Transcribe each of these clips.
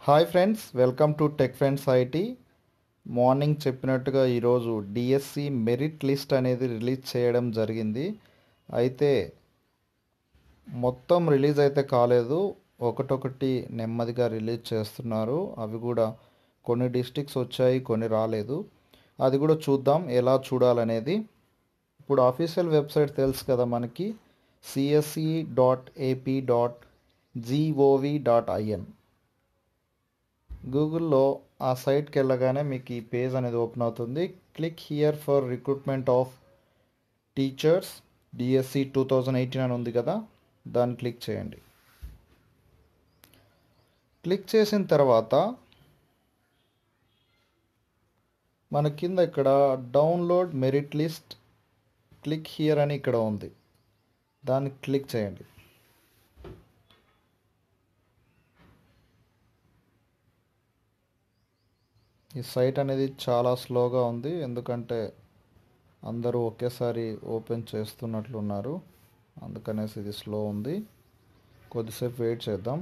Hi friends, welcome to tech friends IT. Morning చెప్పినట్టుగా ఈరోజు DSC merit list అనేది release చేయడం జరిగింది. అయితే మొత్తం రిలీజ్ అయితే కాలేదు, ఒకటొకటి నెమ్మదిగా రిలీజ్ చేస్తున్నారు. అవి కూడా కొన్ని డిస్ట్రిక్ట్స్ వచ్చాయి, కొన్ని రాలేదు. అది కూడా చూద్దాం ఎలా చూడాలనేది. ఇప్పుడు అఫీషియల్ వెబ్సైట్ తెలుసు కదా మనకి, cse.ap.gov.in. గూగుల్లో ఆ సైట్కి వెళ్ళగానే మీకు ఈ పేజ్ అనేది ఓపెన్ అవుతుంది. Click here for recruitment of teachers DSC 2018 అని ఉంది కదా, దాన్ని క్లిక్ చేయండి. క్లిక్ చేసిన తర్వాత మన కింద ఇక్కడ download merit list click here అని ఇక్కడ ఉంది, దాన్ని క్లిక్ చేయండి. ఈ సైట్ అనేది చాలా స్లోగా ఉంది, ఎందుకంటే అందరూ ఒకేసారి ఓపెన్ చేస్తున్నట్లున్నారు, అందుకనేసి ఇది స్లో ఉంది. కొద్దిసేపు వెయిట్ చేద్దాం.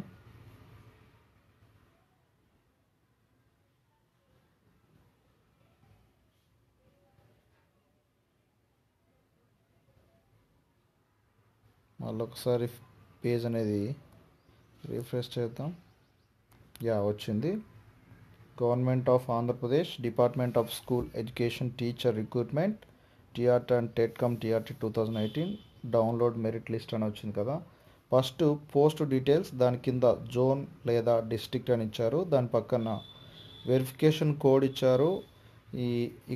మళ్ళొకసారి పేజ్ అనేది రిఫ్రెష్ చేద్దాం. వచ్చింది. Government of Andhra Pradesh, department of school education teacher recruitment, TRT and TET cum TRT 2018 download merit list అని వచ్చింది కదా. ఫస్ట్ పోస్ట్ డీటెయిల్స్, దాని కింద జోన్ లేదా డిస్ట్రిక్ట్ అని ఇచ్చారు. దాని పక్కన వెరిఫికేషన్ కోడ్ ఇచ్చారు.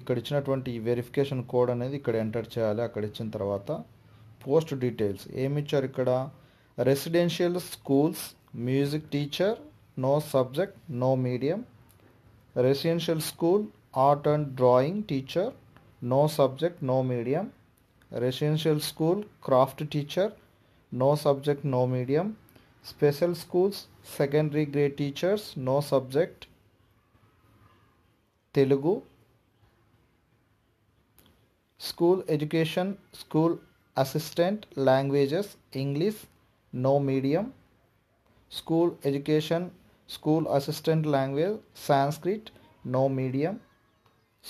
ఇక్కడ ఇచ్చినటువంటి ఈ వెరిఫికేషన్ కోడ్ అనేది ఇక్కడ ఎంటర్ చేయాలి. అక్కడ ఇచ్చిన తర్వాత పోస్ట్ డీటెయిల్స్ ఏమి ఇచ్చారు ఇక్కడ, residential schools music teacher, no subject no medium. Residential school art and drawing teacher, no subject no medium. Residential school craft teacher, no subject no medium. Special schools secondary grade teachers, no subject Telugu. School education school assistant languages English, no medium. School education school assistant language Sanskrit, no medium.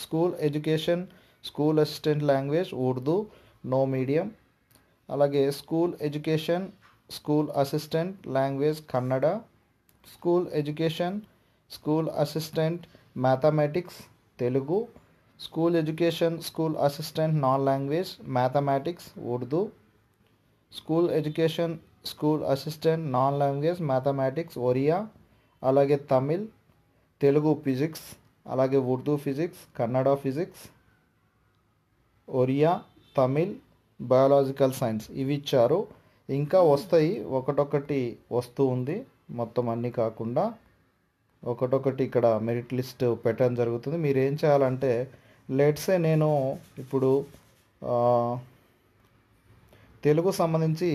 School education school assistant language Urdu, no medium. అలాగే school education school assistant language Kannada. School education school assistant mathematics Telugu. School education school assistant non language mathematics Urdu. School education school assistant non language mathematics Oriya, అలాగే Tamil, Telugu physics, అలాగే Urdu physics, Kannada physics, Oriya, Tamil, biological science ఇవి ఇచ్చారు. ఇంకా వస్తాయి, ఒకటొకటి వస్తూ ఉంది, మొత్తం అన్నీ కాకుండా ఒకటొకటి ఇక్కడ మెరిట్ లిస్ట్ పెట్టడం జరుగుతుంది. మీరు ఏం చేయాలంటే, లెట్సే నేను ఇప్పుడు తెలుగు సంబంధించి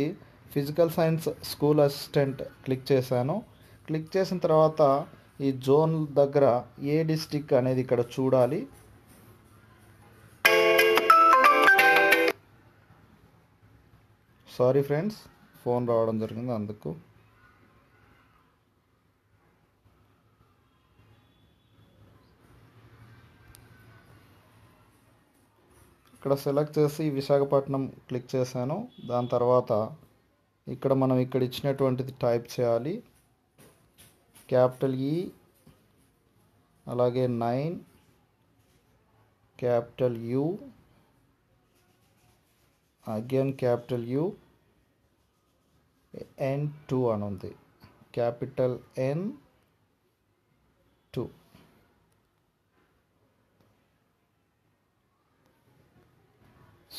physical science school assistant click చేశాను. క్లిక్ చేసిన తర్వాత ఈ జోన్ దగ్గర ఏ డిస్టిక్ అనేది ఇక్కడ చూడాలి. సారీ ఫ్రెండ్స్, ఫోన్ రావడం జరిగింది అందుకు. ఇక్కడ సెలెక్ట్ చేసి విశాఖపట్నం క్లిక్ చేశాను. దాని తర్వాత ఇక్కడ మనం ఇక్కడ ఇచ్చినటువంటిది టైప్ చేయాలి. క్యాపిటల్ ఈ, అలాగే 9, capital you, again capital you, N2 అని ఉంది, క్యాపిటల్ N2.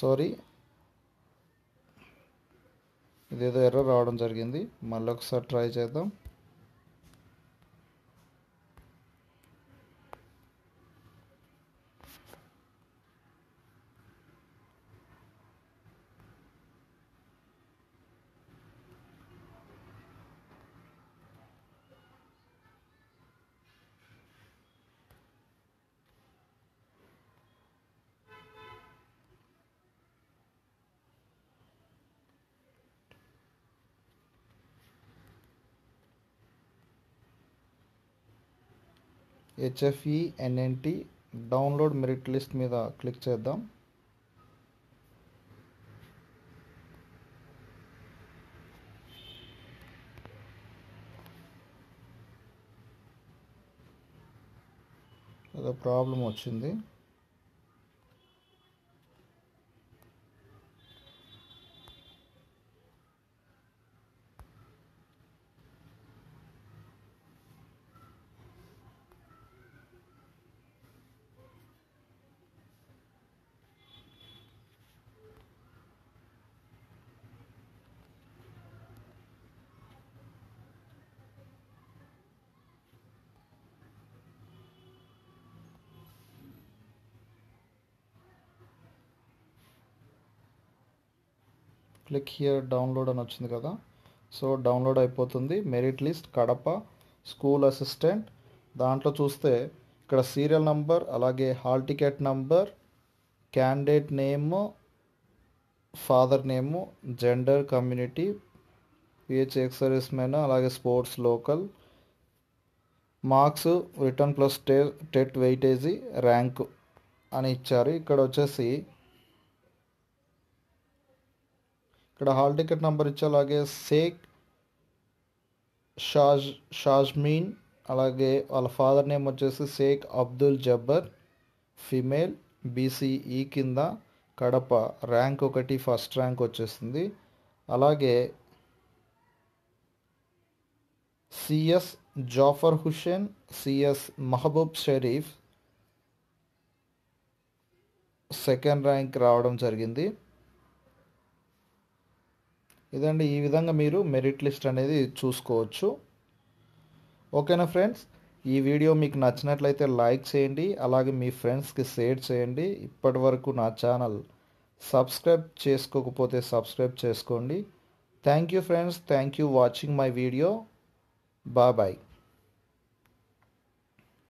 సారీ, ఇదేదో ఎర్రర్ రావడం జరిగింది, మళ్ళీ ఒకసారి ట్రై చేద్దాం. HFENNT డౌన్లోడ్ మెరిట్ లిస్ట్ మీద క్లిక్ చేద్దాం. ఏదో ప్రాబ్లం వచ్చింది. క్లిక్ హియర్ డౌన్లోడ్ అని వచ్చింది కదా. సో డౌన్లోడ్ అయిపోతుంది. Merit list Kadapa school assistant. దాంట్లో చూస్తే ఇక్కడ సీరియల్ నంబర్, అలాగే hall ticket number, candidate name, father name, gender, community, PH ex service man, అలాగే sports local, marks written plus TET weightage, rank అని ఇచ్చారు. ఇక్కడ వచ్చేసి ఇక్కడ హాల్ టికెట్ నెంబర్ ఇచ్చి, అలాగే షేక్ షాజ్మీన్, అలాగే వాళ్ళ ఫాదర్ నేమ్ వచ్చేసి షేక్ అబ్దుల్ జబ్బర్, ఫిమేల్, బీసీఈ కింద కడప, ర్యాంక్ 1 ఫస్ట్ ర్యాంక్ వచ్చేసింది. అలాగే CS Jafar Hussain, CS Mahaboob Sharif second rank రావడం జరిగింది. ఇదండి, ఈ విధంగా మీరు మెరిట్ లిస్ట్ అనేది చూసుకోవచ్చు. ఓకేనా ఫ్రెండ్స్, ఈ వీడియో మీకు నచ్చినట్లయితే లైక్ చేయండి, అలాగే మీ ఫ్రెండ్స్కి షేర్ చేయండి. ఇప్పటి వరకు నా ఛానల్ సబ్స్క్రైబ్ చేసుకోకపోతే సబ్స్క్రైబ్ చేసుకోండి. Thank you friends, thank you watching my video. Bye bye.